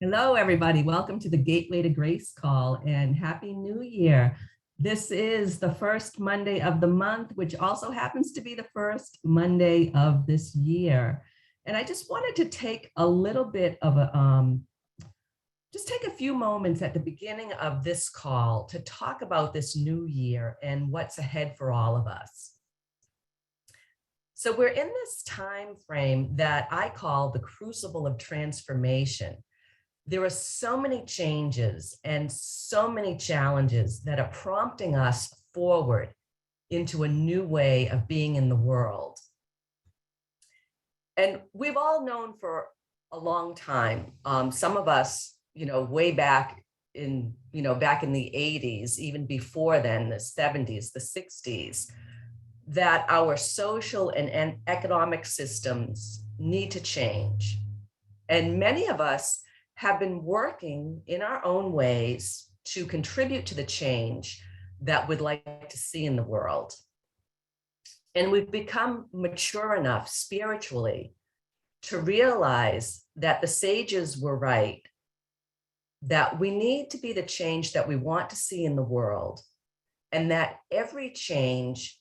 Hello, everybody. Welcome to the Gateway to Grace call and Happy New Year. This is the first Monday of the month, which also happens to be the first Monday of this year. And I just wanted to take a little bit of just take a few moments at the beginning of this call to talk about this new year and what's ahead for all of us. So we're in this time frame that I call the Crucible of Transformation. There are so many changes and so many challenges that are prompting us forward into a new way of being in the world. And we've all known for a long time, some of us, way back in the 80s, even before then, the 70s, the 60s, that our social and economic systems need to change. And many of us have been working in our own ways to contribute to the change that we'd like to see in the world. And we've become mature enough spiritually to realize that the sages were right, that we need to be the change that we want to see in the world, and that every change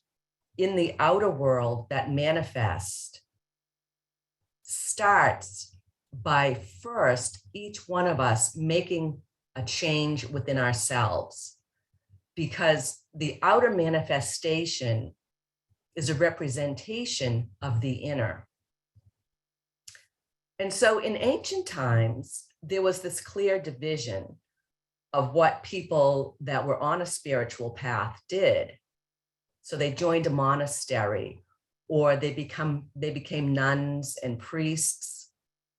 in the outer world that manifests starts by first, each one of us making a change within ourselves, because the outer manifestation is a representation of the inner. And so in ancient times, there was this clear division of what people that were on a spiritual path did. So they joined a monastery, or they became nuns and priests.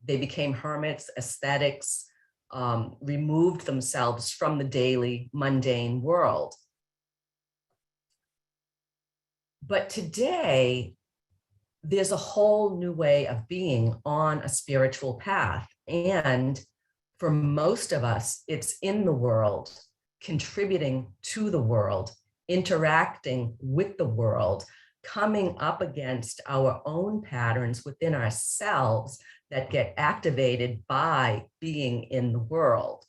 They became hermits, ascetics, removed themselves from the daily mundane world. But today, there's a whole new way of being on a spiritual path. And for most of us, it's in the world, contributing to the world, interacting with the world, coming up against our own patterns within ourselves that get activated by being in the world.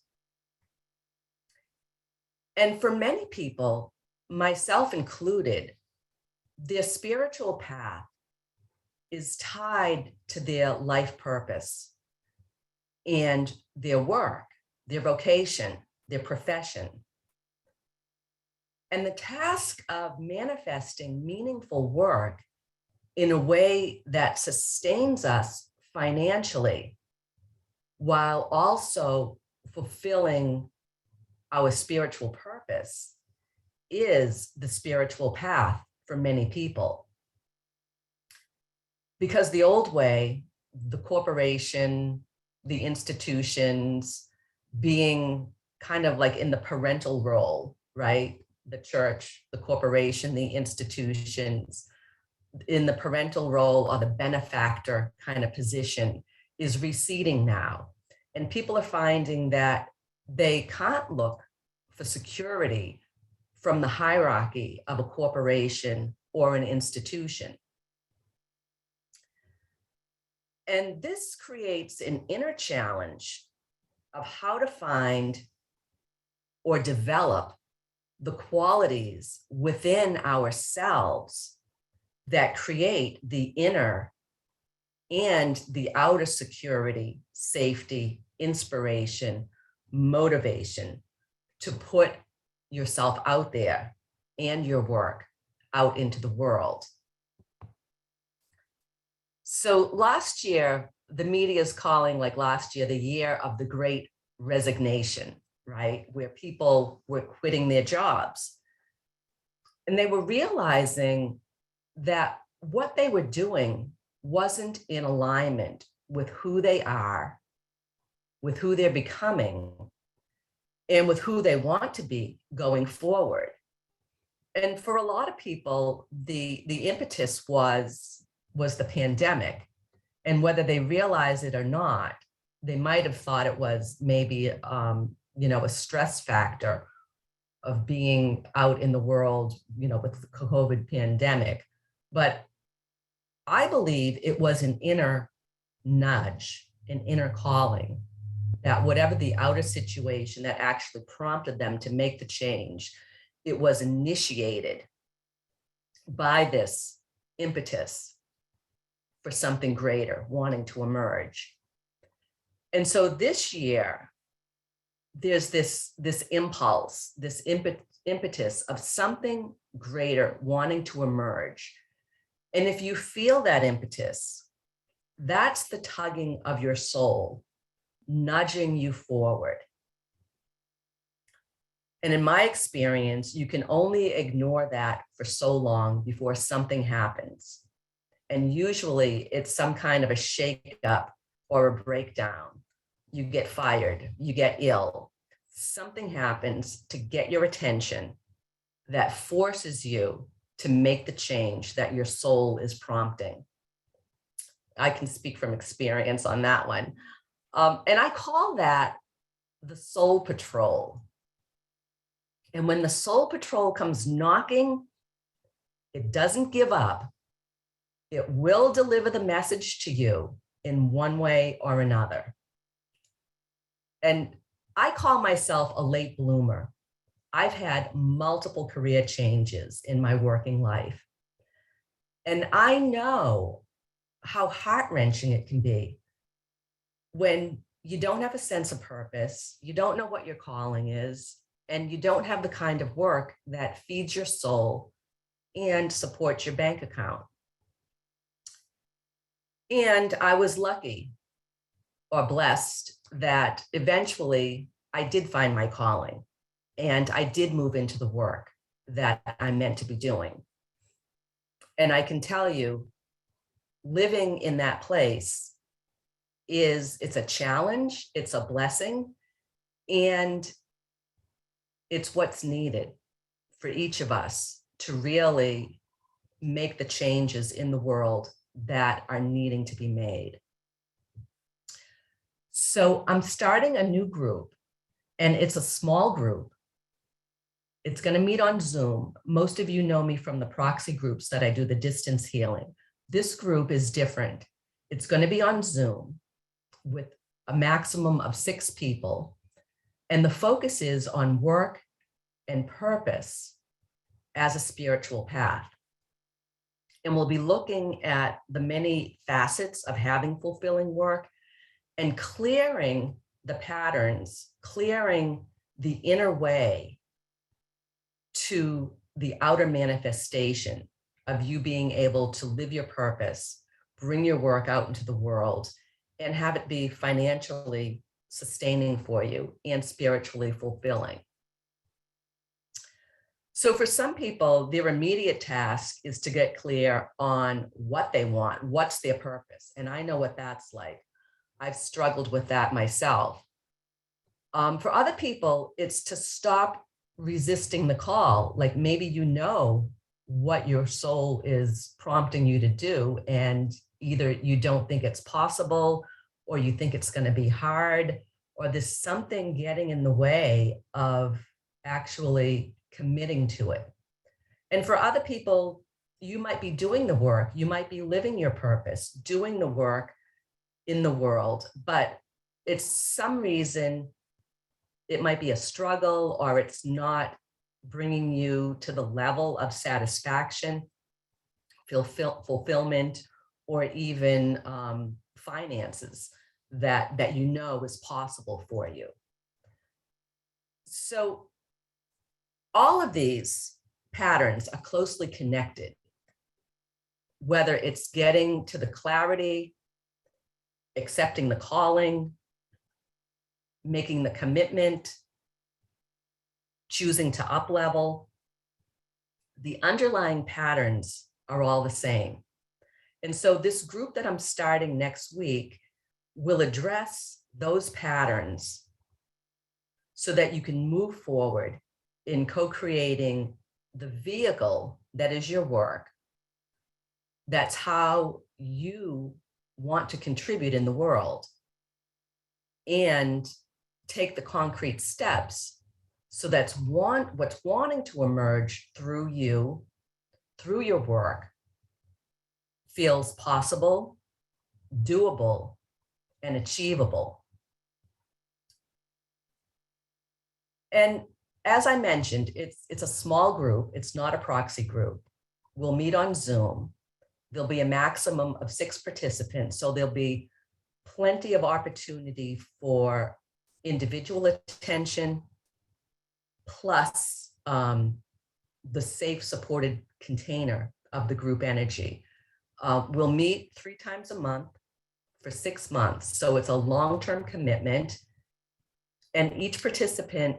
And for many people, myself included, their spiritual path is tied to their life purpose and their work, their vocation, their profession. And the task of manifesting meaningful work in a way that sustains us financially, while also fulfilling our spiritual purpose, is the spiritual path for many people. Because the old way, the corporation, the institutions, being kind of like in the parental role, right? The church, the corporation, the institutions, in the parental role or the benefactor kind of position is receding now. And people are finding that they can't look for security from the hierarchy of a corporation or an institution. And this creates an inner challenge of how to find or develop the qualities within ourselves that create the inner and the outer security, safety, inspiration, motivation to put yourself out there and your work out into the world. So last year, the media is calling the year of the Great Resignation, right? Where people were quitting their jobs. And they were realizing that what they were doing wasn't in alignment with who they are, with who they're becoming, and with who they want to be going forward. And for a lot of people, the impetus was the pandemic. And whether they realize it or not, they might have thought it was maybe a stress factor of being out in the world, with the COVID pandemic. But I believe it was an inner nudge, an inner calling that whatever the outer situation that actually prompted them to make the change, it was initiated by this impetus for something greater, wanting to emerge. And so this year, there's this impulse, this impetus of something greater wanting to emerge. And if you feel that impetus, that's the tugging of your soul, nudging you forward. And in my experience, you can only ignore that for so long before something happens. And usually it's some kind of a shakeup or a breakdown. You get fired, you get ill. Something happens to get your attention that forces you to make the change that your soul is prompting. I can speak from experience on that one. And I call that the soul patrol. And when the soul patrol comes knocking, it doesn't give up. It will deliver the message to you in one way or another. And I call myself a late bloomer. I've had multiple career changes in my working life. And I know how heart-wrenching it can be when you don't have a sense of purpose, you don't know what your calling is, and you don't have the kind of work that feeds your soul and supports your bank account. And I was lucky or blessed that eventually I did find my calling and I did move into the work that I'm meant to be doing. And I can tell you, living in that place it's a challenge, it's a blessing, and it's what's needed for each of us to really make the changes in the world that are needing to be made. So I'm starting a new group, and it's a small group. It's going to meet on Zoom. Most of you know me from the proxy groups that I do the distance healing. This group is different. It's going to be on Zoom with a maximum of 6 people. And the focus is on work and purpose as a spiritual path. And we'll be looking at the many facets of having fulfilling work and clearing the patterns, clearing the inner way to the outer manifestation of you being able to live your purpose, bring your work out into the world, and have it be financially sustaining for you and spiritually fulfilling. So for some people, their immediate task is to get clear on what they want, what's their purpose. And I know what that's like. I've struggled with that myself. For other people, it's to stop resisting the call. Like maybe you know what your soul is prompting you to do, and either you don't think it's possible, or you think it's going to be hard, or there's something getting in the way of actually committing to it. And for other people, you might be doing the work, you might be living your purpose, doing the work in the world, but it's some reason it might be a struggle, or it's not bringing you to the level of satisfaction, fulfillment, or even finances that you know is possible for you. So all of these patterns are closely connected, whether it's getting to the clarity, accepting the calling, making the commitment, choosing to up-level. The underlying patterns are all the same. And so this group that I'm starting next week will address those patterns so that you can move forward in co-creating the vehicle that is your work. That's how you want to contribute in the world, and take the concrete steps so that's what's wanting to emerge through you, through your work, feels possible, doable, and achievable. And as I mentioned, it's a small group. It's not a proxy group. We'll meet on Zoom. There'll be a maximum of 6 participants. So there'll be plenty of opportunity for individual attention, plus the safe, supported container of the group energy. We'll meet 3 times a month for 6 months. So it's a long-term commitment. And each participant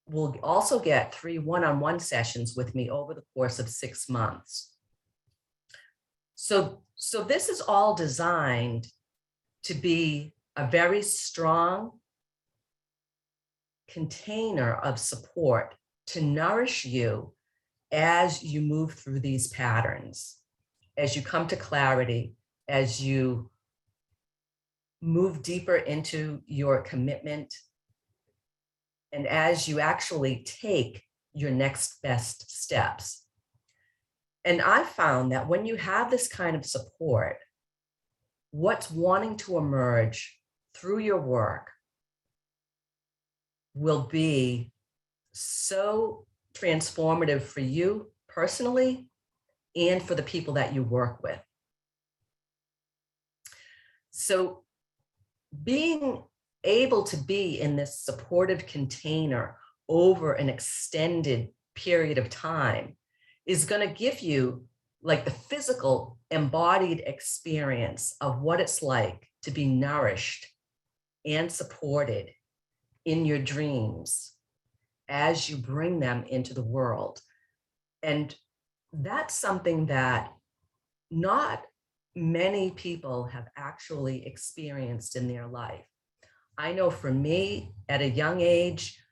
will also get 3 one-on-one sessions with me over the course of 6 months. So this is all designed to be a very strong container of support to nourish you as you move through these patterns, as you come to clarity, as you move deeper into your commitment, and as you actually take your next best steps. And I found that when you have this kind of support, what's wanting to emerge through your work will be so transformative for you personally and for the people that you work with. So being able to be in this supportive container over an extended period of time is going to give you like the physical embodied experience of what it's like to be nourished and supported in your dreams as you bring them into the world. And that's something that not many people have actually experienced in their life. I know for me, at a young age,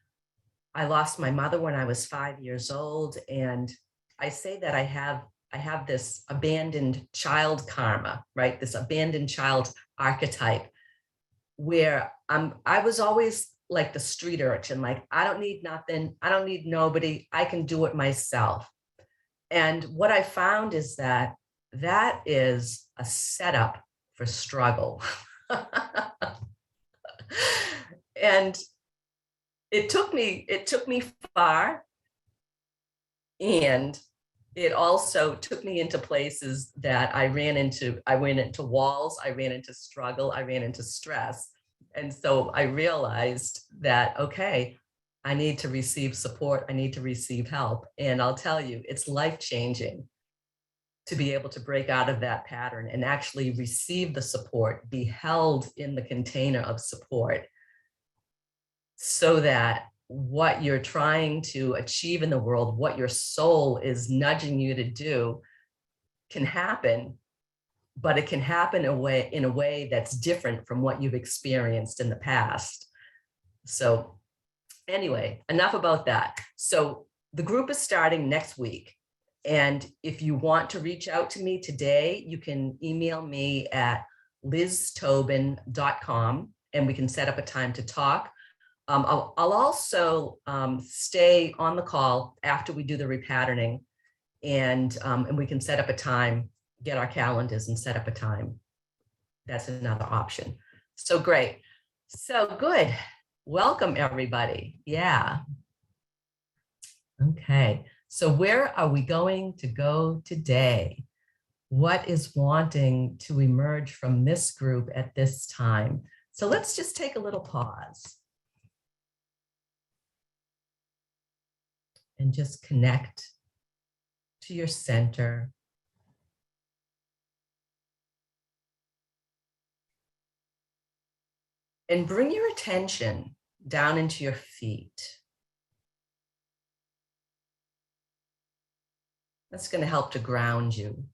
I lost my mother when I was 5 years old. And I say that I have this abandoned child karma, right? This abandoned child archetype where I was always like the street urchin, like, I don't need nothing. I don't need nobody. I can do it myself. And what I found is that that is a setup for struggle. And it took me far, and it also took me into places that I went into walls, I ran into struggle, I ran into stress. And so I realized that, okay, I need to receive support, I need to receive help. And I'll tell you, it's life-changing to be able to break out of that pattern and actually receive the support, be held in the container of support, so that what you're trying to achieve in the world, what your soul is nudging you to do, can happen, but it can happen in a way that's different from what you've experienced in the past. So anyway, enough about that. So the group is starting next week. And if you want to reach out to me today, you can email me at liztobin.com and we can set up a time to talk. I'll also stay on the call after we do the repatterning, and we can set up a time, get our calendars and set up a time. That's another option. So great. So good. Welcome, everybody. Yeah. Okay. So where are we going to go today? What is wanting to emerge from this group at this time? So let's just take a little pause and just connect to your center. And bring your attention down into your feet. That's going to help to ground you,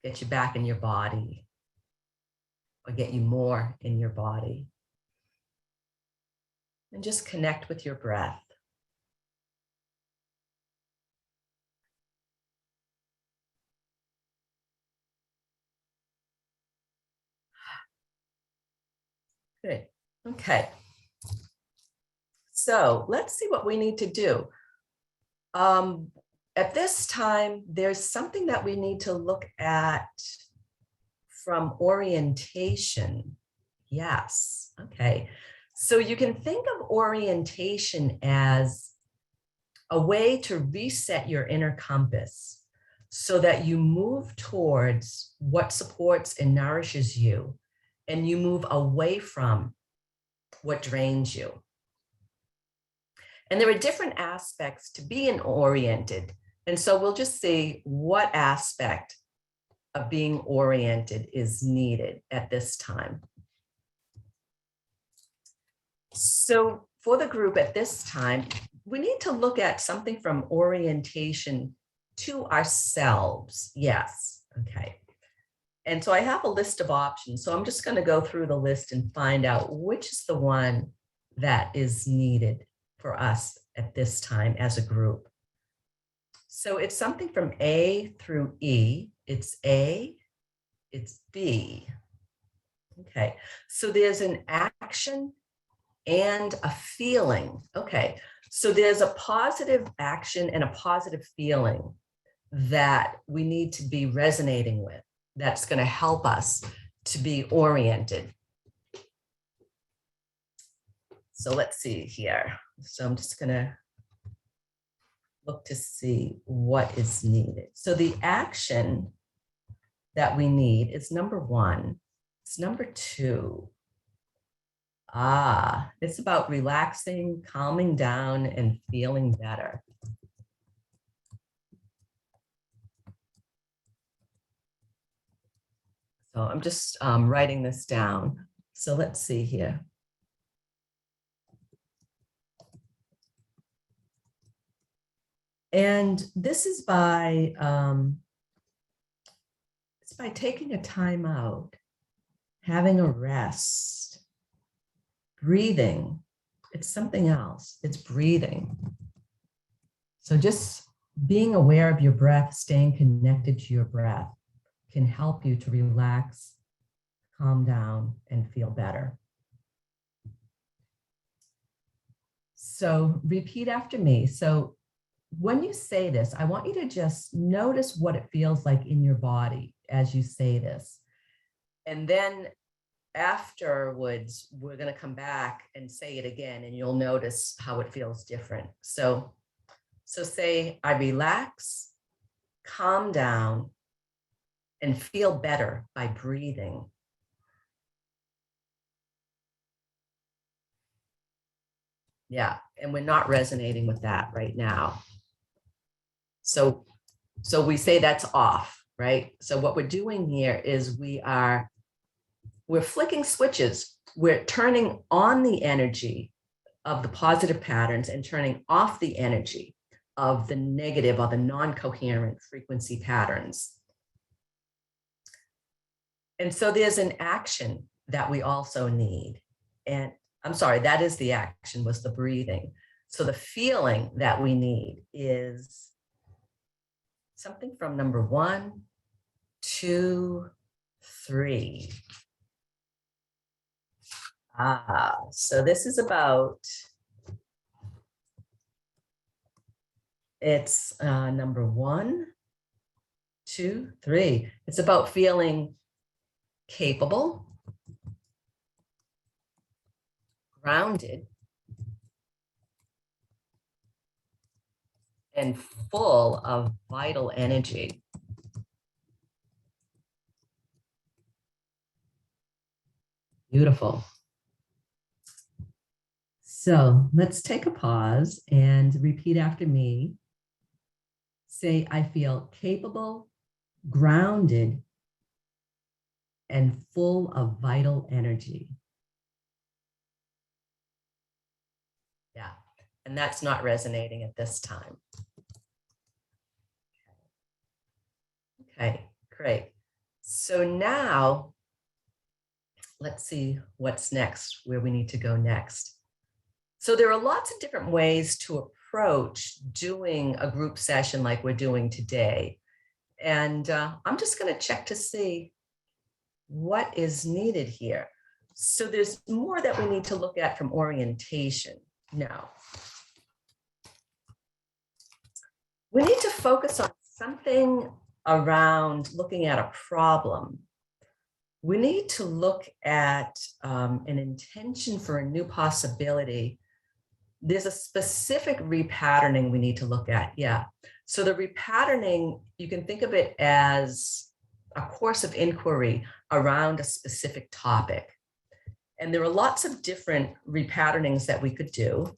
get you back in your body, or get you more in your body. And just connect with your breath. Good. Okay. So let's see what we need to do. At this time, there's something that we need to look at from orientation. Yes. Okay. So you can think of orientation as a way to reset your inner compass so that you move towards what supports and nourishes you, and you move away from what drains you. And there are different aspects to being oriented. And so we'll just see what aspect of being oriented is needed at this time. So for the group at this time, we need to look at something from orientation to ourselves. Yes, okay. And so I have a list of options. So I'm just going to go through the list and find out which is the one that is needed for us at this time as a group. So it's something from A through E. It's A, it's B. Okay, so there's an action and a feeling. Okay, so there's a positive action and a positive feeling that we need to be resonating with. That's going to help us to be oriented. So let's see here. So I'm just going to look to see what is needed. So the action that we need is number 1. It's number 2. It's about relaxing, calming down, and feeling better. So I'm just writing this down. So let's see here. And this is by, it's by taking a time out, having a rest, breathing. It's something else. It's breathing. So just being aware of your breath, staying connected to your breath can help you to relax, calm down, and feel better. So repeat after me. So when you say this, I want you to just notice what it feels like in your body as you say this. And then afterwards, we're going to come back and say it again, and you'll notice how it feels different. So say, I relax, calm down, and feel better by breathing. Yeah, and we're not resonating with that right now. So we say that's off, right? So what we're doing here is we're flicking switches. We're turning on the energy of the positive patterns and turning off the energy of the negative or the non-coherent frequency patterns. And so there's an action that we also need. And I'm sorry, that is the action, was the breathing. So the feeling that we need is something from number 1, 2, 3. So this is about, it's number 1, 2, 3. It's about feeling capable, grounded, and full of vital energy. Beautiful. So let's take a pause and repeat after me. Say, I feel capable, grounded, and full of vital energy. Yeah, and that's not resonating at this time. Okay, great. So now, let's see what's next, where we need to go next. So there are lots of different ways to approach doing a group session like we're doing today. And I'm just going to check to see what is needed here. So there's more that we need to look at from orientation. Now, we need to focus on something around looking at a problem. we need to look at an intention for a new possibility. There's a specific repatterning we need to look at. Yeah. So the repatterning, you can think of it as a course of inquiry around a specific topic. And there are lots of different repatternings that we could do.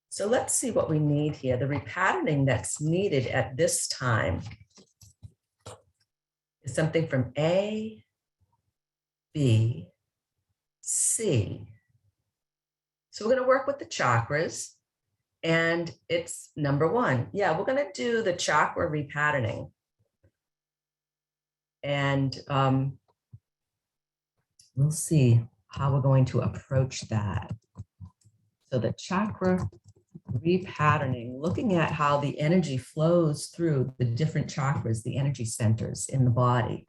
So let's see what we need here. The repatterning that's needed at this time is something from A, B, C. So we're going to work with the chakras, and it's number 1. Yeah, we're going to do the chakra repatterning. And we'll see how we're going to approach that. So the chakra repatterning, looking at how the energy flows through the different chakras, the energy centers in the body.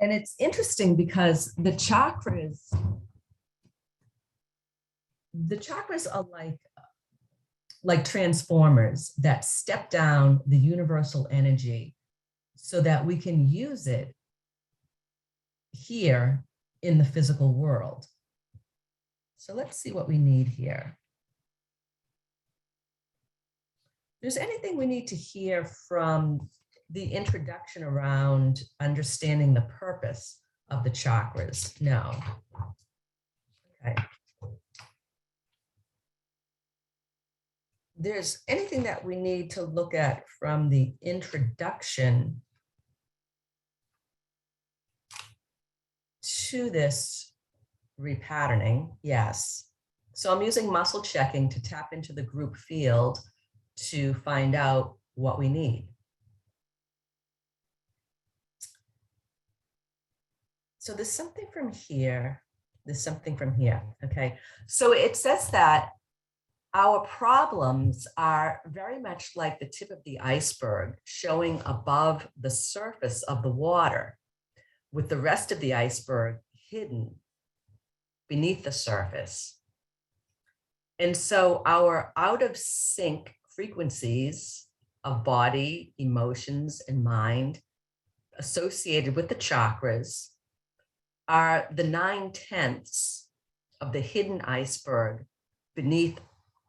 And it's interesting because the chakras are like transformers that step down the universal energy so that we can use it here in the physical world. So let's see what we need here. If there's anything we need to hear from the introduction around understanding the purpose of the chakras? No. Okay. There's anything that we need to look at from the introduction to this repatterning? Yes. So I'm using muscle checking to tap into the group field to find out what we need. So there's something from here, there's something from here, okay? So it says that our problems are very much like the tip of the iceberg showing above the surface of the water, with the rest of the iceberg hidden beneath the surface. And so our out of sync frequencies of body, emotions, and mind associated with the chakras are the 9/10 of the hidden iceberg beneath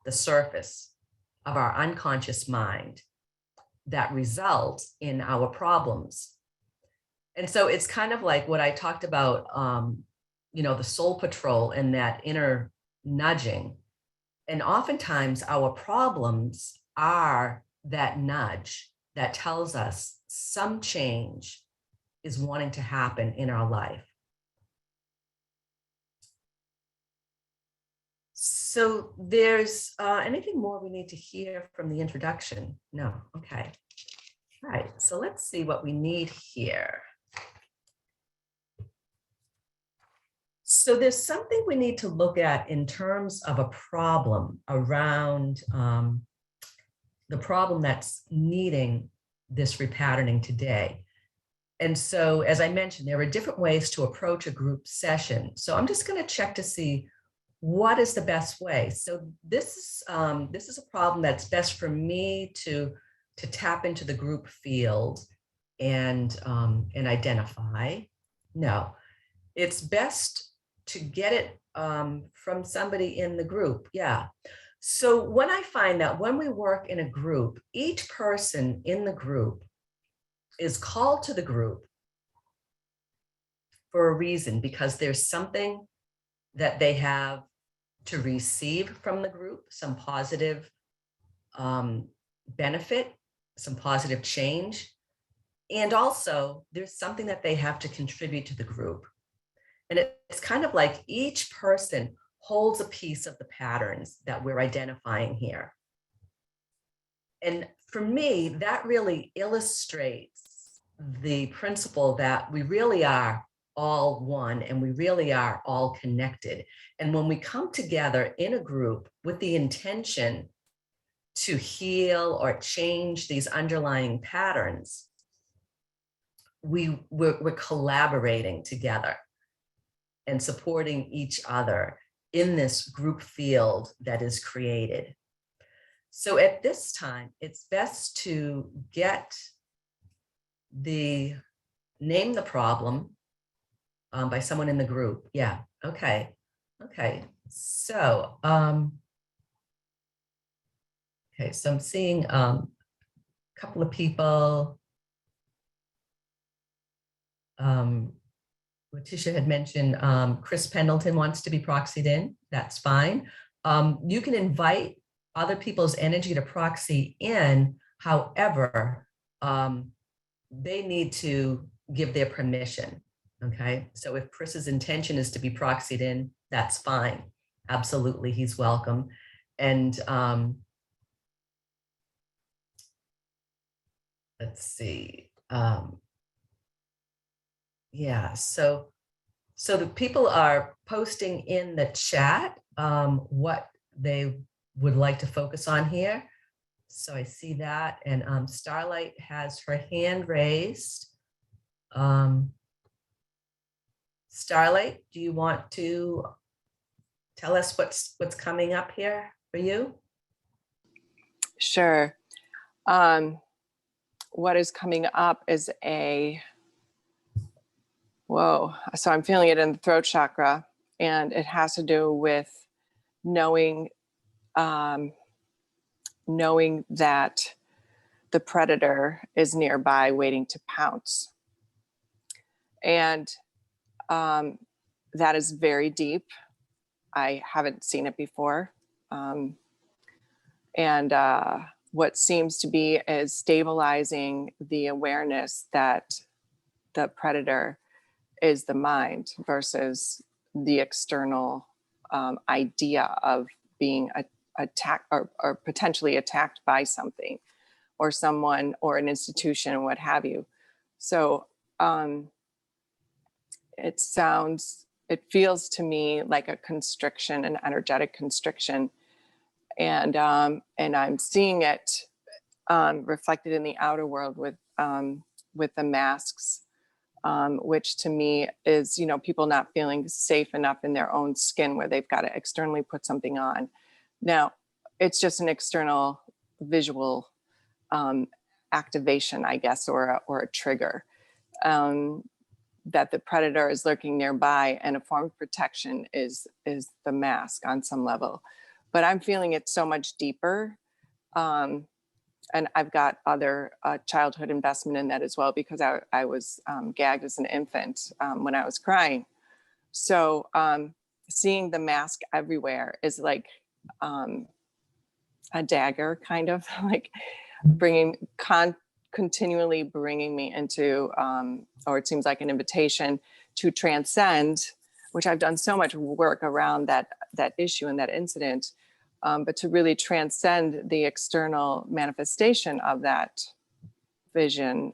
the surface of our unconscious mind that result in our problems. And so it's kind of like what I talked about, the soul patrol and that inner nudging. And oftentimes our problems are that nudge that tells us some change is wanting to happen in our life. So there's anything more we need to hear from the introduction? No, okay. All right, so let's see what we need here. So there's something we need to look at in terms of a problem around the problem that's needing this repatterning today. And so, as I mentioned, there are different ways to approach a group session. So I'm just going to check to see what is the best way. So this is a problem that's best for me to tap into the group field and identify. No, it's best to get it from somebody in the group. Yeah. So when I find that when we work in a group, each person in the group is called to the group for a reason, because there's something that they have to receive from the group, some positive benefit, some positive change. And also there's something that they have to contribute to the group. And it's kind of like each person holds a piece of the patterns that we're identifying here. And for me, that really illustrates the principle that we really are all one and we really are all connected. And when we come together in a group with the intention to heal or change these underlying patterns, we're collaborating together and supporting each other in this group field that is created. So at this time, it's best to name the problem by someone in the group. Yeah, okay. Okay, so, okay, so I'm seeing a couple of people. Letitia had mentioned Chris Pendleton wants to be proxied in. That's fine. You can invite other people's energy to proxy in. However, they need to give their permission. Okay. So if Chris's intention is to be proxied in, that's fine. Absolutely. He's welcome. And let's see. Yeah. So the people are posting in the chat what they would like to focus on here. So I see that, and Starlight has her hand raised. Starlight, do you want to tell us what's coming up here for you? Sure. What is coming up is so I'm feeling it in the throat chakra, and it has to do with knowing that the predator is nearby waiting to pounce. And that is very deep. I haven't seen it before. And what seems to be is stabilizing the awareness that the predator is the mind versus the external idea of being attacked or potentially attacked by something or someone or an institution, what have you. So it feels to me like a constriction, an energetic constriction. And I'm seeing it reflected in the outer world with the masks, which to me is, people not feeling safe enough in their own skin where they've got to externally put something on. Now, it's just an external visual activation, I guess, or a trigger that the predator is lurking nearby, and a form of protection is the mask on some level. But I'm feeling it so much deeper. And I've got other childhood investment in that as well, because I was gagged as an infant when I was crying. So seeing the mask everywhere is like a dagger, kind of like continually bringing me into, or it seems like an invitation to transcend, which I've done so much work around that issue and that incident. But to really transcend the external manifestation of that vision,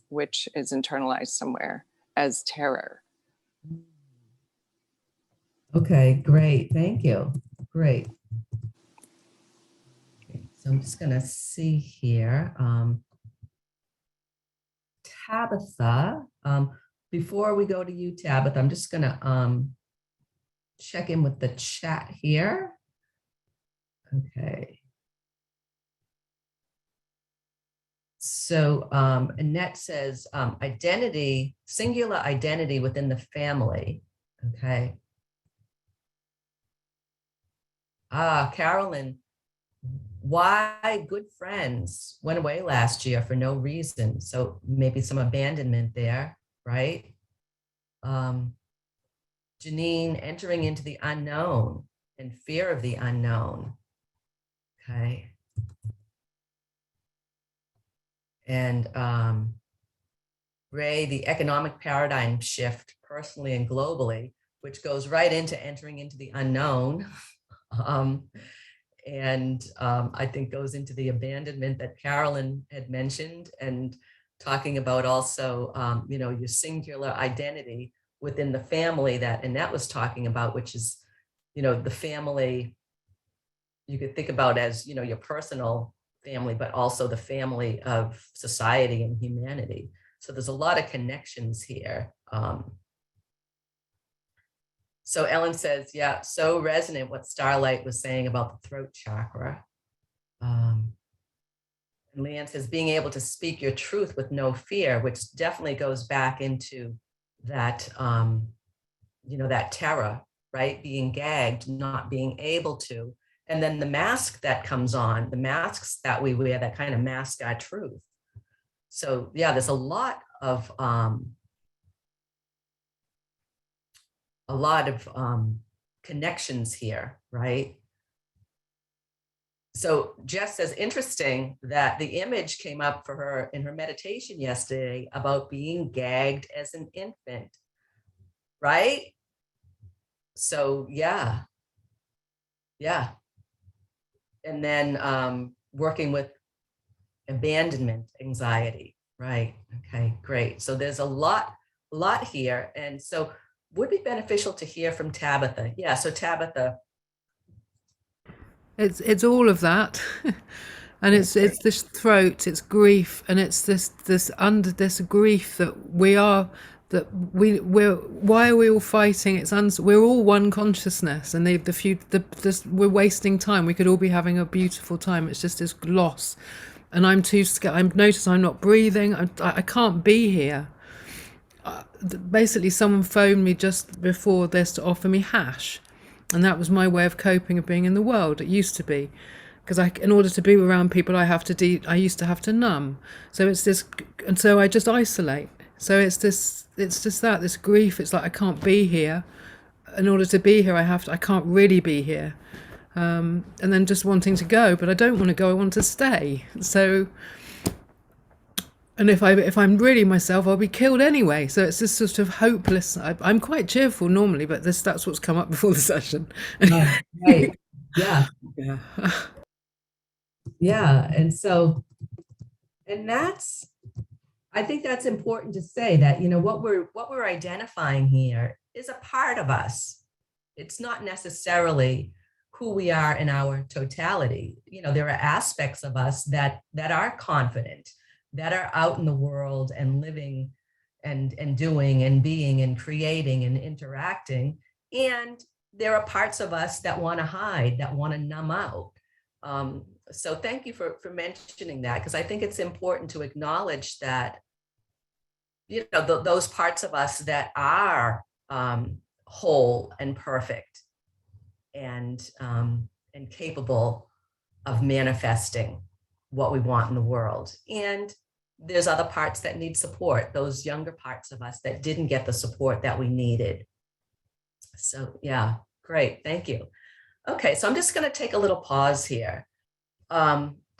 which is internalized somewhere as terror. Okay, great. Thank you. Great. Okay, so I'm just going to see here. Tabitha, before we go to you, Tabitha, I'm just going to check in with the chat here. Okay. So Annette says identity, singular identity within the family. Okay. Carolyn, why good friends went away last year for no reason. So maybe some abandonment there, right? Janine, entering into the unknown and fear of the unknown. Okay. And Ray, the economic paradigm shift personally and globally, which goes right into entering into the unknown. And I think goes into the abandonment that Carolyn had mentioned, and talking about also, your singular identity within the family that Annette was talking about, which is, the family you could think about as, your personal family, but also the family of society and humanity. So there's a lot of connections here. So Ellen says, yeah, so resonant what Starlight was saying about the throat chakra. And Leanne says, being able to speak your truth with no fear, which definitely goes back into that, that terror, right? Being gagged, not being able to. And then the mask that comes on, the masks that we wear that kind of mask our truth. So yeah, there's a lot of connections here, right? So Jess says, interesting that the image came up for her in her meditation yesterday about being gagged as an infant, right? So yeah. And then working with abandonment anxiety, right? Okay, great. So there's a lot here. And so would be beneficial to hear from Tabitha. Yeah, so Tabitha. It's all of that. And it's this throat, it's grief, and it's this under this grief that we're why are we all fighting? We're all one consciousness, and we're wasting time. We could all be having a beautiful time. It's just this loss, and I'm too scared. I notice I'm not breathing. I can't be here. Basically, someone phoned me just before this to offer me hash, and that was my way of coping, of being in the world. It used to be, because in order to be around people, I used to have to numb. So it's this, and so I just isolate. So it's this grief. It's like, I can't be here. In order to be here, I can't really be here. And then just wanting to go, but I don't want to go. I want to stay. So, and if I'm really myself, I'll be killed anyway. So it's this sort of hopeless. I'm quite cheerful normally, but that's what's come up before the session. Right. Yeah. Yeah. And so, I think that's important to say, that, what we're identifying here is a part of us. It's not necessarily who we are in our totality. There are aspects of us that are confident, that are out in the world and living and doing and being and creating and interacting. And there are parts of us that want to hide, that want to numb out. So thank you for mentioning that, because I think it's important to acknowledge that, those parts of us that are whole and perfect and capable of manifesting what we want in the world. And there's other parts that need support, those younger parts of us that didn't get the support that we needed. So yeah, great, thank you. Okay, so I'm just going to take a little pause here.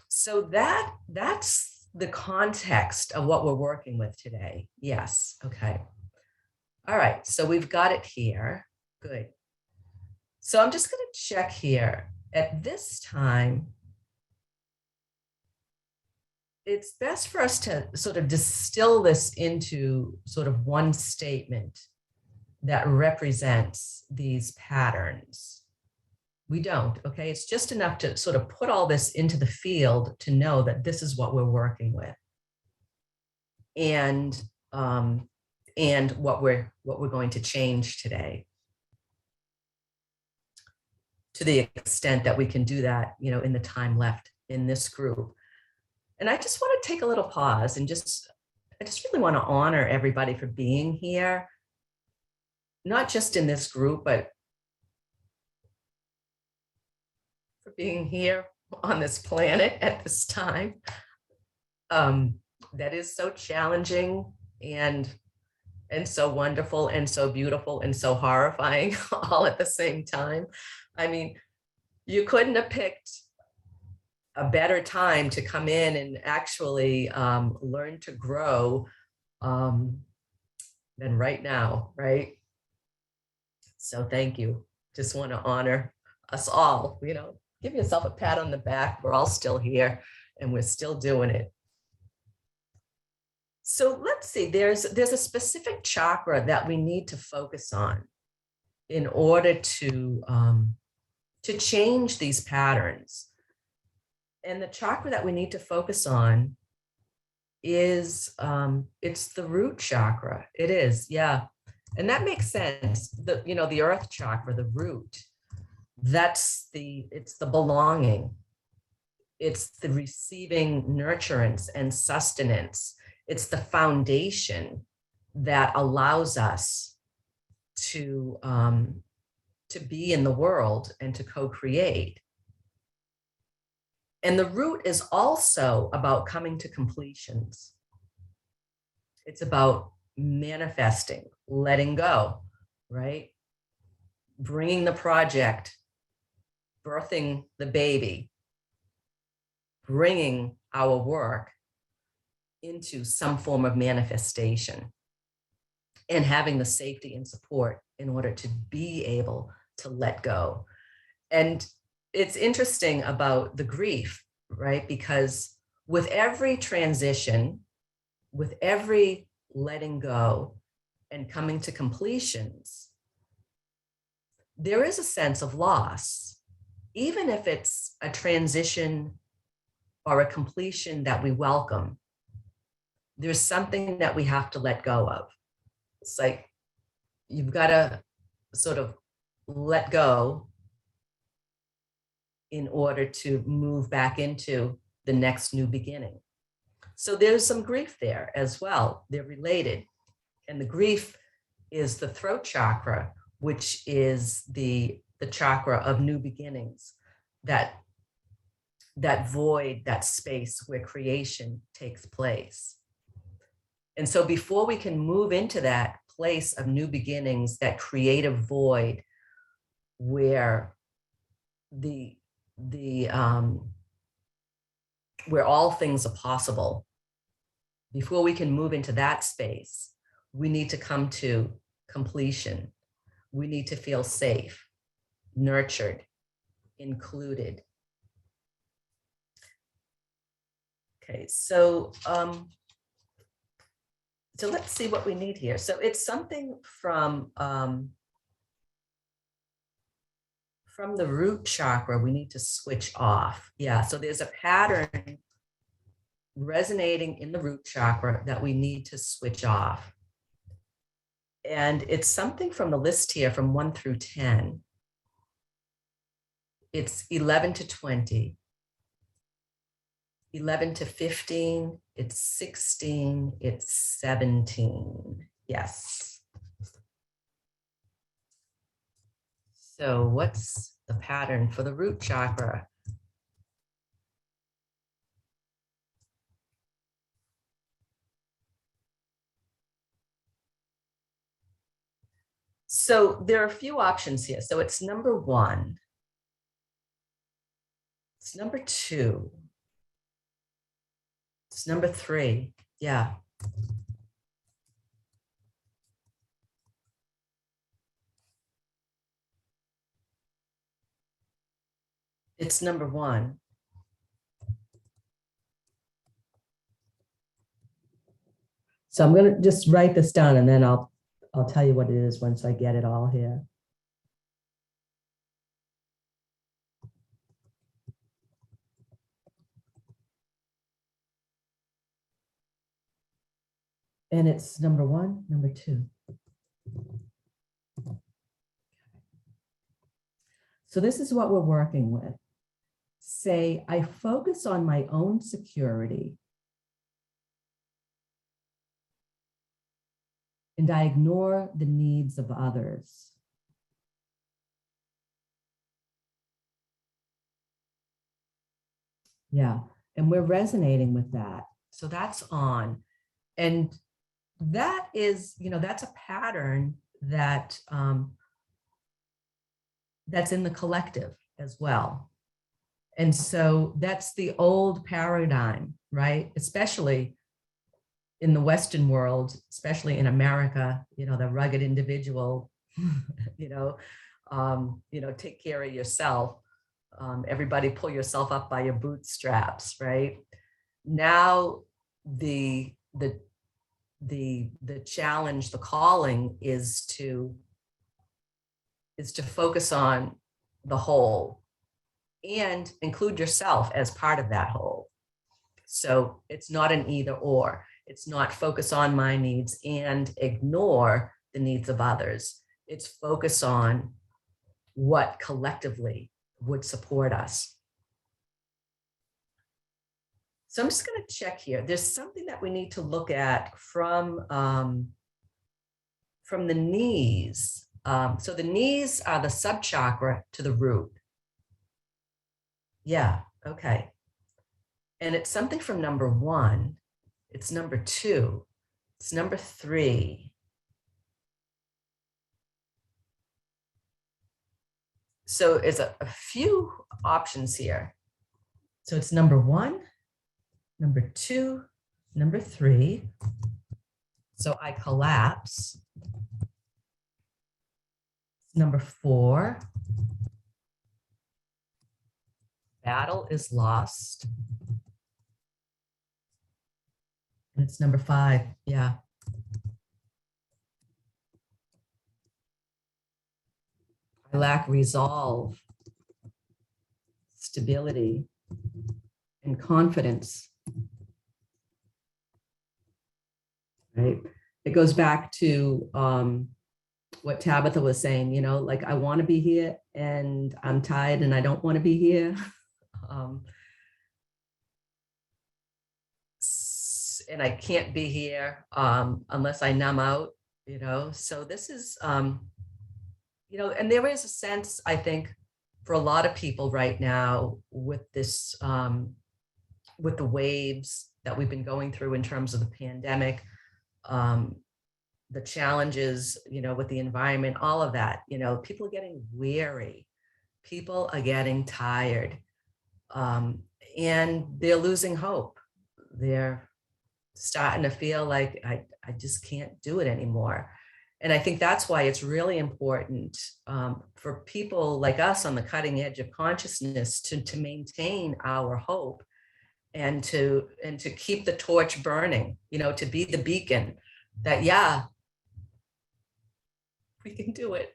So that's the context of what we're working with today. Yes, okay. All right, so we've got it here. Good. So I'm just going to check here. At this time, it's best for us to sort of distill this into sort of one statement that represents these patterns. We don't, okay? It's just enough to sort of put all this into the field to know that this is what we're working with. And what we're going to change today, to the extent that we can do that, in the time left in this group. And I just want to take a little pause and I just really want to honor everybody for being here, not just in this group, but for being here on this planet at this time. That is so challenging and so wonderful and so beautiful and so horrifying all at the same time. I mean, you couldn't have picked a better time to come in and actually learn to grow than right now, right? So thank you. Just want to honor us all, give yourself a pat on the back. We're all still here and we're still doing it. So let's see, there's a specific chakra that we need to focus on in order to change these patterns. And the chakra that we need to focus on is, it's the root chakra. It is, yeah. And that makes sense. The earth chakra, the root, it's the belonging. It's the receiving nurturance and sustenance. It's the foundation that allows us to be in the world and to co-create. And the root is also about coming to completions. It's about manifesting, letting go, right? Bringing the project, birthing the baby, bringing our work into some form of manifestation, and having the safety and support in order to be able to let go. And it's interesting about the grief, right? Because with every transition, with every letting go and coming to completions, there is a sense of loss, even if it's a transition or a completion that we welcome. There's something that we have to let go of. It's like you've got to sort of let go in order to move back into the next new beginning. So there's some grief there as well. They're related. And the grief is the throat chakra, which is the chakra of new beginnings, that void, that space where creation takes place. And so before we can move into that place of new beginnings, that creative void where where all things are possible, before we can move into that space, we need to come to completion. We need to feel safe, nurtured, included. Okay, so let's see what we need here. So it's something from the root chakra we need to switch off. Yeah, so there's a pattern resonating in the root chakra that we need to switch off. And it's something from the list here from 1 through 10. It's 11 to 20. 11 to 15, it's 16, it's 17. Yes. So what's the pattern for the root chakra? So there are a few options here. So it's number 1. It's number 2. It's number 3. Yeah. It's number 1. So I'm going to just write this down and then I'll tell you what it is once I get it all here. And it's number 1, number 2. So this is what we're working with. Say, I focus on my own security and I ignore the needs of others. Yeah, and we're resonating with that. So that's on. And that is, that's a pattern that that's in the collective as well. And so that's the old paradigm, right? Especially in the Western world, especially in America, the rugged individual, take care of yourself. Everybody pull yourself up by your bootstraps, right? Now the challenge, the calling is to focus on the whole and include yourself as part of that whole. So it's not an either or. It's not focus on my needs and ignore the needs of others. It's focus on what collectively would support us. So I'm just going to check here. There's something that we need to look at from the knees. So the knees are the subchakra to the root. Yeah, okay. And it's something from number 1. It's number 2. It's number 3. So it's a few options here. So it's number 1, number 2, number 3. So I collapse. Number 4. Battle is lost. And it's number 5. Yeah. I lack resolve, stability, and confidence. Right? It goes back to what Tabitha was saying, you know, like I want to be here and I'm tired and I don't want to be here. And I can't be here unless I numb out, you know. So this is, you know, and there is a sense, I think, for a lot of people right now with this, with the waves that we've been going through in terms of the pandemic, the challenges, you know, with the environment, all of that, you know, people are getting weary, people are getting tired, and they're losing hope. They're starting to feel like I just can't do it anymore. And I think that's why it's really important for people like us on the cutting edge of consciousness to maintain our hope and to keep the torch burning, you know, to be the beacon that, yeah, we can do it,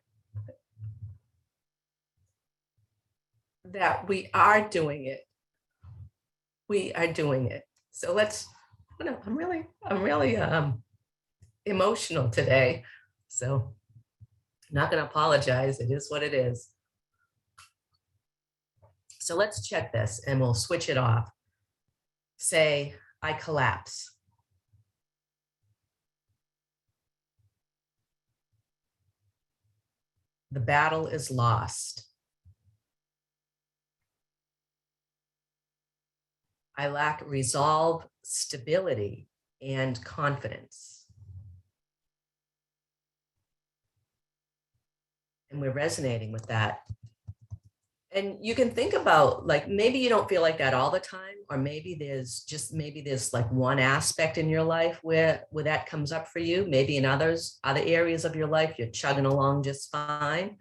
that we are doing it. We are doing it. So let's, you know, I'm really emotional today. So I'm not going to apologize. It is what it is. So let's check this and we'll switch it off. Say, I collapse. The battle is lost. I lack resolve, stability, and confidence. And we're resonating with that. And you can think about, like, maybe you don't feel like that all the time, or maybe there's like one aspect in your life where that comes up for you. Maybe in other areas of your life, you're chugging along just fine.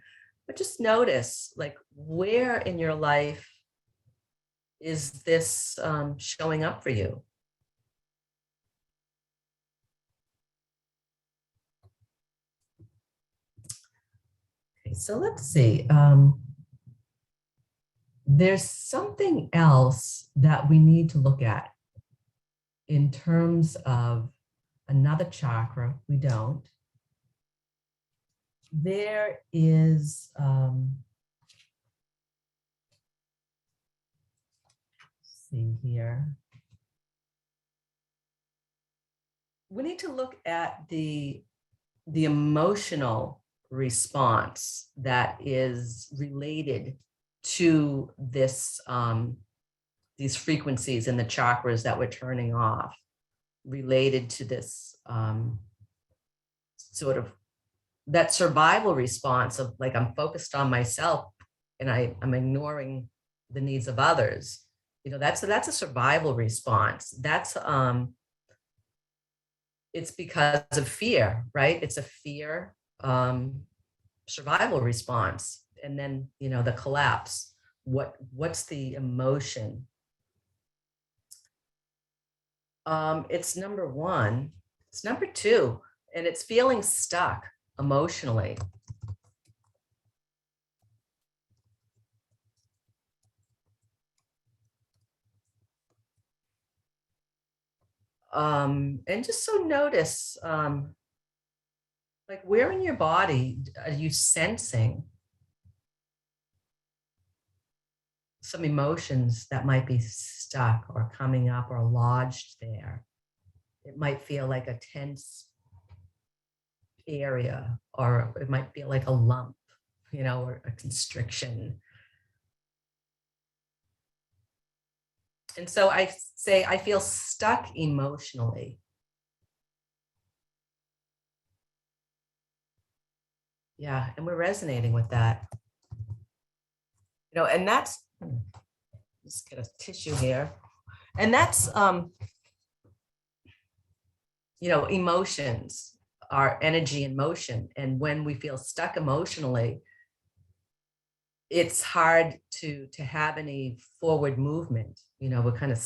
But just notice, like, where in your life is this showing up for you? Okay, so let's see. There's something else that we need to look at in terms of another chakra. We don't. There is, let's see here. We need to look at the emotional response that is related to this, these frequencies in the chakras that we're turning off, related to this sort of that survival response of, like, I'm focused on myself and I'm ignoring the needs of others. You know, that's a survival response. That's it's because of fear, right? It's a fear survival response. And then, you know, the collapse. What's the emotion? It's number 1. It's number 2, and it's feeling stuck emotionally. And just so notice, like, where in your body are you sensing some emotions that might be stuck or coming up or lodged there. It might feel like a tense area, or it might feel like a lump, or a constriction. And so I say, I feel stuck emotionally. Yeah, and we're resonating with that. And that's, just get a tissue here. And that's, emotions are energy in motion. And when we feel stuck emotionally, it's hard to have any forward movement. We're kind of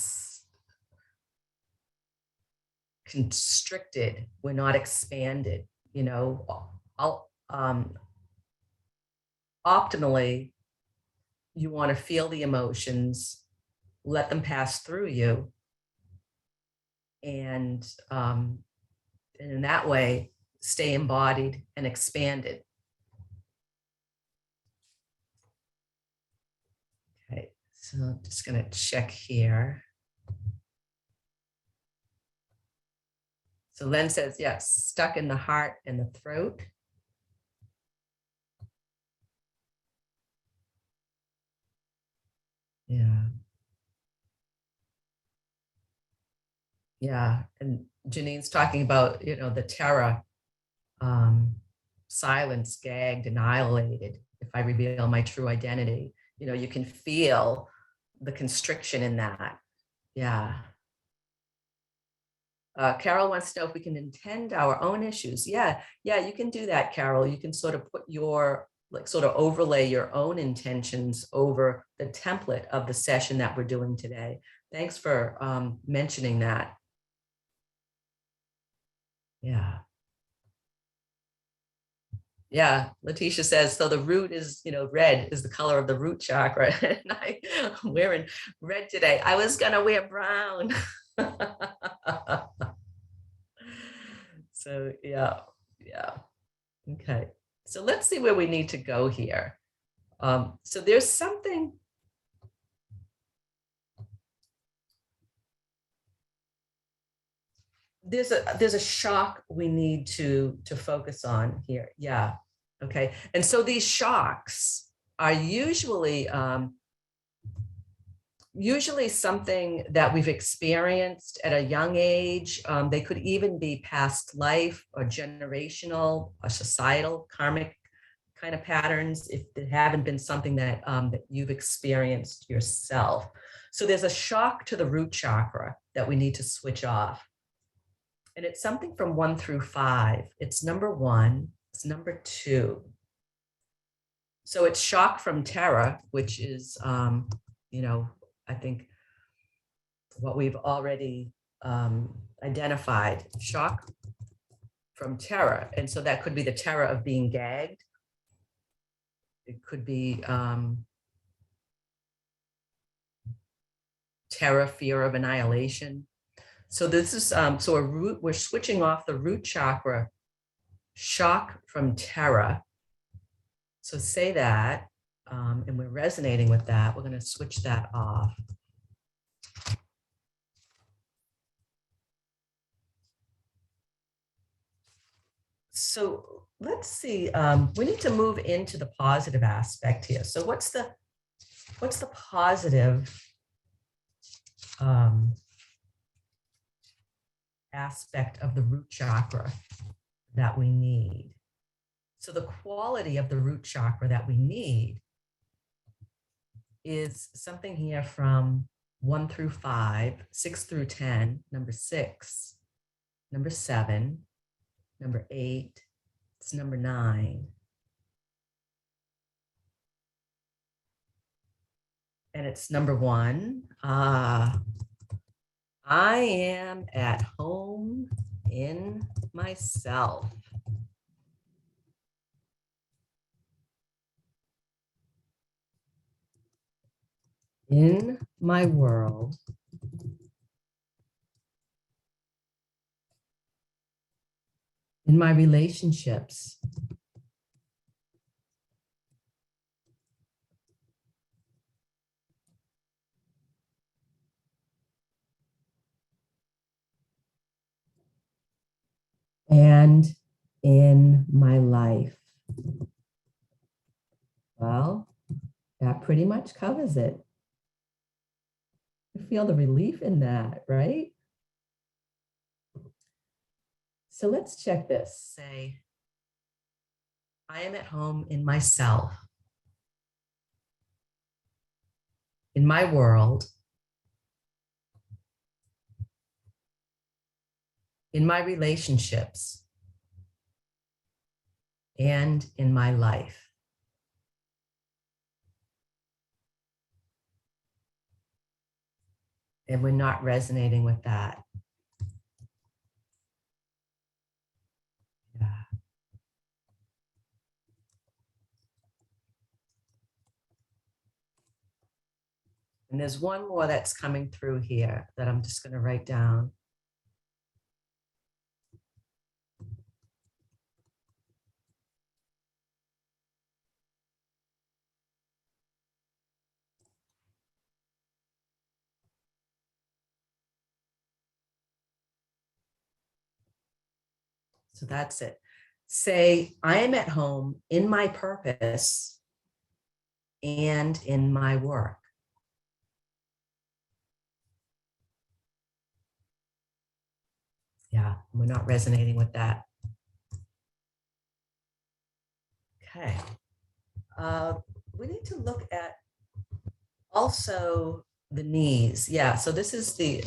constricted. We're not expanded. Optimally, you want to feel the emotions, let them pass through you, and in that way, stay embodied and expanded. Okay, so I'm just going to check here. So Len says, yes, stuck in the heart and the throat. Yeah. Yeah. And Janine's talking about, the terror, silenced, gagged, annihilated. If I reveal my true identity, you can feel the constriction in that. Yeah. Carol wants to know if we can intend our own issues. Yeah, you can do that, Carol. You can sort of put sort of overlay your own intentions over the template of the session that we're doing today. Thanks for mentioning that. Yeah. Yeah, Letitia says, so the root is, red is the color of the root chakra. And I'm wearing red today. I was going to wear brown. So, yeah. Okay. So let's see where we need to go here. So there's something. There's a shock we need to focus on here. Yeah. Okay. And so these shocks are usually something that we've experienced at a young age. They could even be past life or generational or societal karmic kind of patterns if they haven't been something that you've experienced yourself. So there's a shock to the root chakra that we need to switch off. And it's something from 1 through 5. It's number 1, it's number 2. So it's shock from terror, which is, I think what we've already identified, shock from terror. And so that could be the terror of being gagged. It could be terror, fear of annihilation. So this is, we're switching off the root chakra, shock from terror. So say that, and we're resonating with that. We're going to switch that off. So let's see, we need to move into the positive aspect here. So what's the positive aspect of the root chakra that we need? So the quality of the root chakra that we need is something here from 1 through 5, 6 through 10, number 6, number 7, number 8, it's number 9. And it's number 1. I am at home in myself. In my world. In my relationships. and in my life. Well, that pretty much covers it. You feel the relief in that, right? So let's check this. Say, I am at home in myself, in my world, in my relationships, and in my life. And we're not resonating with that. Yeah. And there's one more that's coming through here that I'm just going to write down. So that's it. Say, I am at home in my purpose and in my work. Yeah, we're not resonating with that. Okay. We need to look at also the knees. Yeah, so this is the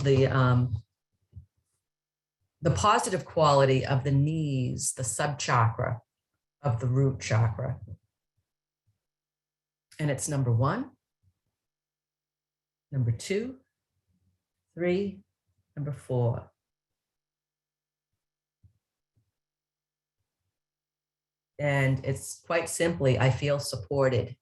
positive quality of the knees, the subchakra of the root chakra. And it's number 1, number 2, 3, number 4. And it's quite simply, I feel supported.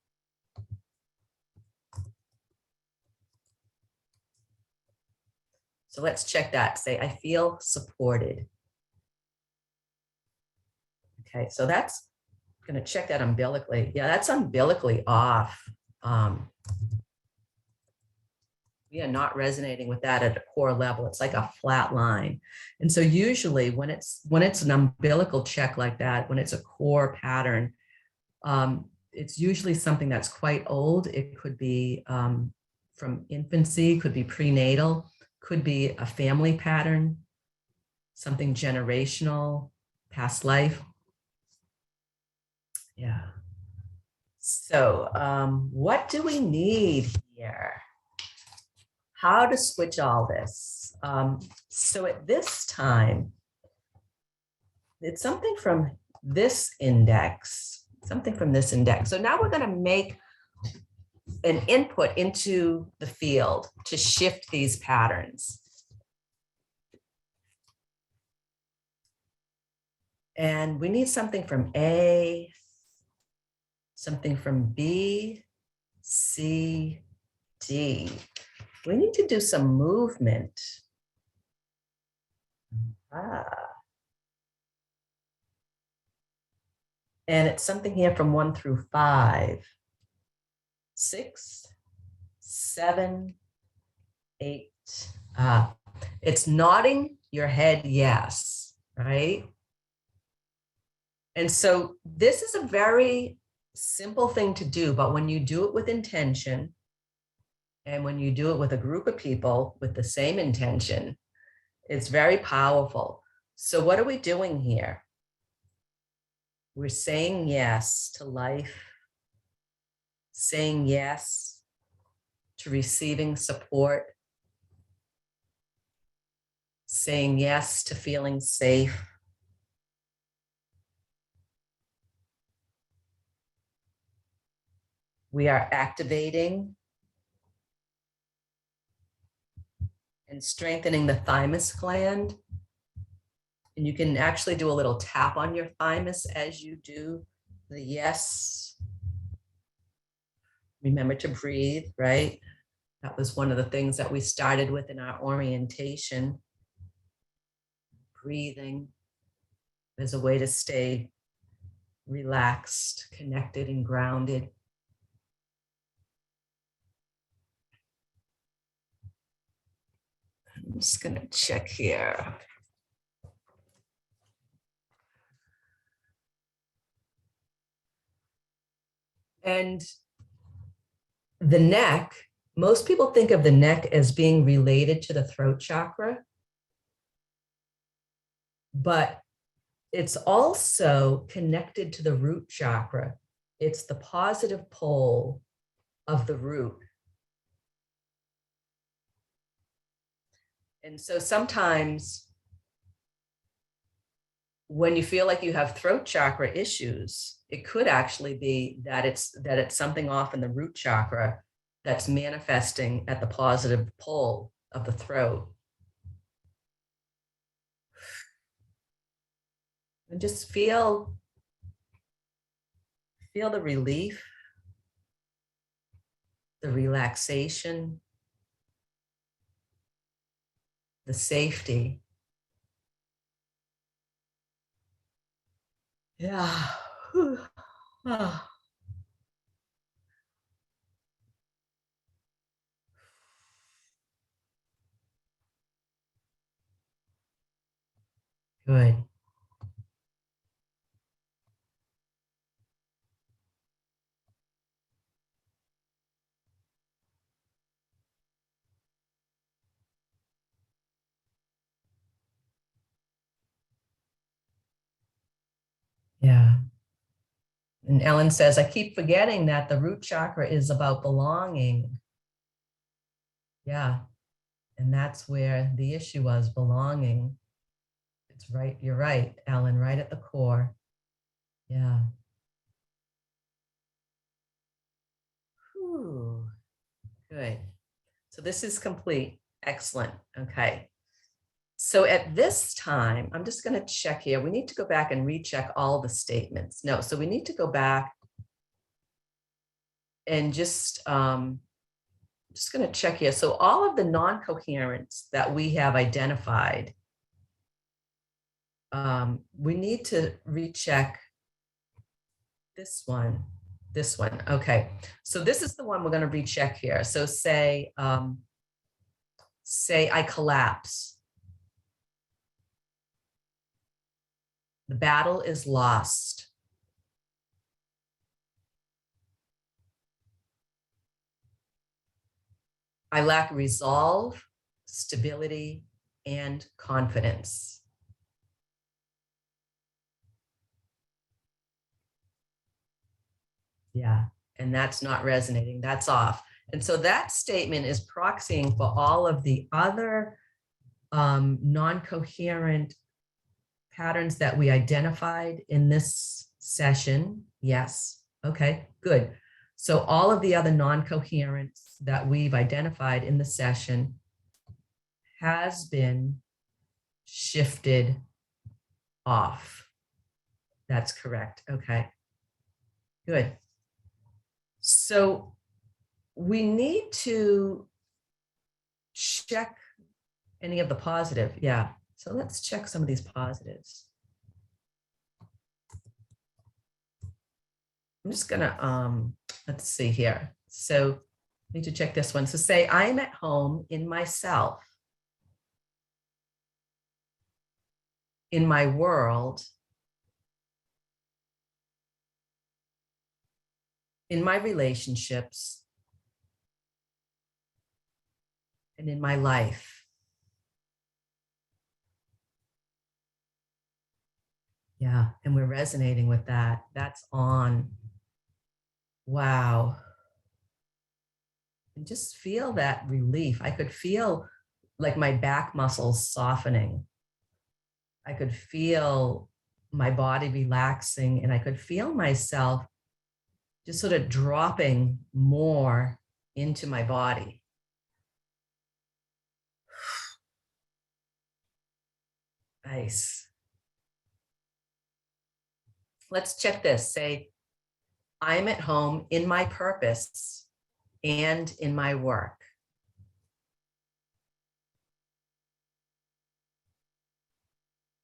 So let's check that. Say, I feel supported. Okay, so that's going to check that umbilically. Yeah, that's umbilically off. We are not resonating with that at a core level. It's like a flat line. And so usually when it's an umbilical check like that, when it's a core pattern, it's usually something that's quite old. It could be from infancy, could be prenatal, could be a family pattern, something generational, past life. Yeah. So what do we need here? How to switch all this. So at this time, it's something from this index, So now we're going to make an input into the field to shift these patterns. And we need something from A, something from B, C, D. We need to do some movement. And it's something here from 1 through 5, 6, 7, 8. It's nodding your head yes, right? And so this is a very simple thing to do, but when you do it with intention, and when you do it with a group of people with the same intention, it's very powerful. So what are we doing here? We're saying yes to life, saying yes to receiving support, saying yes to feeling safe. We are activating and strengthening the thymus gland. And you can actually do a little tap on your thymus as you do the yes. Remember to breathe, right? That was one of the things that we started with in our orientation. Breathing is a way to stay relaxed, connected, and grounded. I'm just going to check here. And the neck, most people think of the neck as being related to the throat chakra, but it's also connected to the root chakra. It's the positive pole of the root. And so sometimes when you feel like you have throat chakra issues, it could actually be that it's something off in the root chakra that's manifesting at the positive pole of the throat. And just feel the relief, the relaxation, the safety. Yeah. Oh. Good. Yeah. And Ellen says, I keep forgetting that the root chakra is about belonging. Yeah. And that's where the issue was, belonging. It's right. You're right, Ellen, right at the core. Yeah. Whew. Good. So this is complete. Excellent. Okay. So at this time, I'm just going to check here. We need to go back and recheck all the statements. No, so we need to go back and just going to check here. So all of the non-coherence that we have identified, we need to recheck this one. Okay. So this is the one we're going to recheck here. So say I collapse. The battle is lost. I lack resolve, stability, and confidence. Yeah, and that's not resonating, that's off. And so that statement is proxying for all of the other non-coherent patterns that we identified in this session. Yes, okay, good. So all of the other non-coherence that we've identified in the session has been shifted off. That's correct. Okay, good. So we need to check any of the positive. Yeah. So let's check some of these positives. I'm just gonna, let's see here. So I need to check this one. So say I'm at home in myself, in my world, in my relationships, and in my life. Yeah, and we're resonating with that. That's on. Wow. And just feel that relief. I could feel like my back muscles softening. I could feel my body relaxing, and I could feel myself just sort of dropping more into my body. Nice. Let's check this. Say, I'm at home in my purpose and in my work.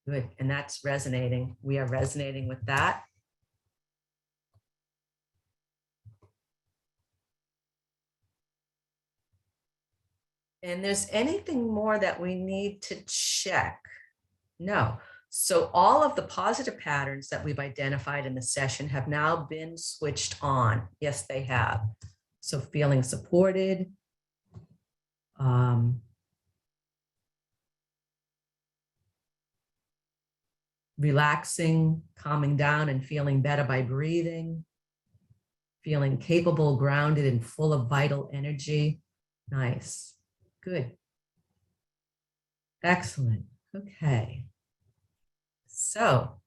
Good. And that's resonating. We are resonating with that. And there's anything more that we need to check? No. So all of the positive patterns that we've identified in the session have now been switched on. Yes, they have. So feeling supported, relaxing, calming down and feeling better by breathing, feeling capable, grounded, and full of vital energy. Nice. Good. Excellent. Okay. So,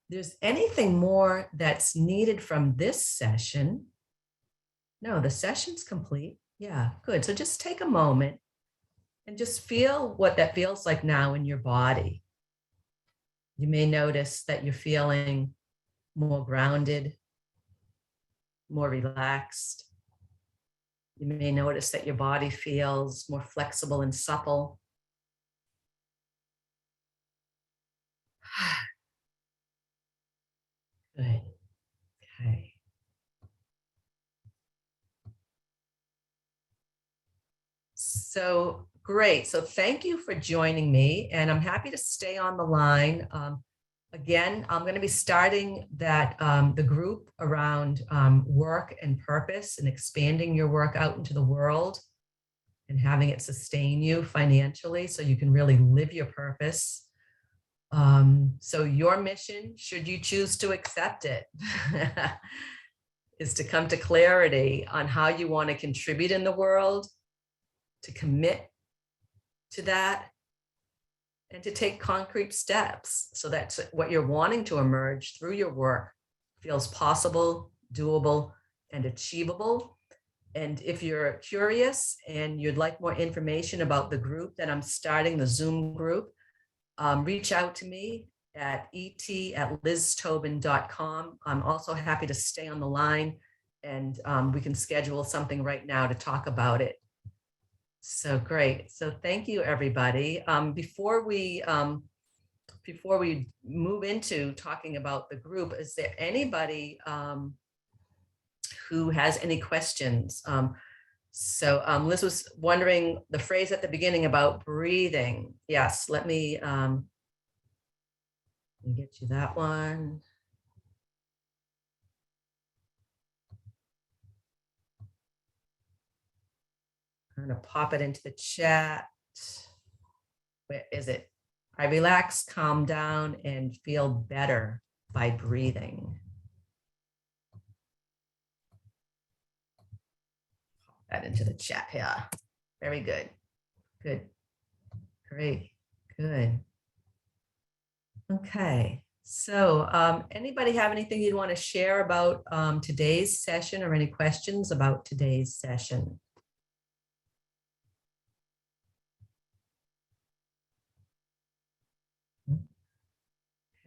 there's anything more that's needed from this session? No, the session's complete. Yeah, good. So just take a moment and just feel what that feels like now in your body. You may notice that you're feeling more grounded, more relaxed. You may notice that your body feels more flexible and supple. Good. Okay. So great. So thank you for joining me, and I'm happy to stay on the line. Again, I'm going to be starting that the group around work and purpose and expanding your work out into the world and having it sustain you financially so you can really live your purpose. So your mission, should you choose to accept it, is to come to clarity on how you want to contribute in the world, to commit to that, and to take concrete steps so that what you're wanting to emerge through your work feels possible, doable, and achievable. And if you're curious and you'd like more information about the group that I'm starting, the Zoom group, reach out to me at et@liztobin.com. I'm also happy to stay on the line, and we can schedule something right now to talk about it. So great. So thank you, everybody. Before we move into talking about the group, is there anybody who has any questions? So Liz was wondering the phrase at the beginning about breathing. Yes, let me get you that one. I'm going to pop it into the chat. Where is it? I relax, calm down, and feel better by breathing. Pop that into the chat here. Very good. Good. Great. Good. Okay. So anybody have anything you'd want to share about today's session or any questions about today's session?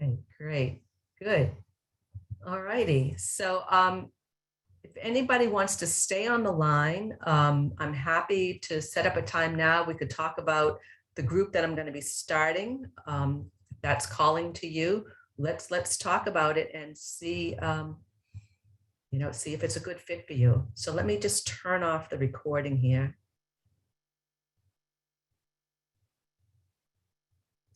Okay, great, good. All righty. So if anybody wants to stay on the line, I'm happy to set up a time now. We could talk about the group that I'm going to be starting. If that's calling to you. Let's talk about it and see, see if it's a good fit for you. So let me just turn off the recording here.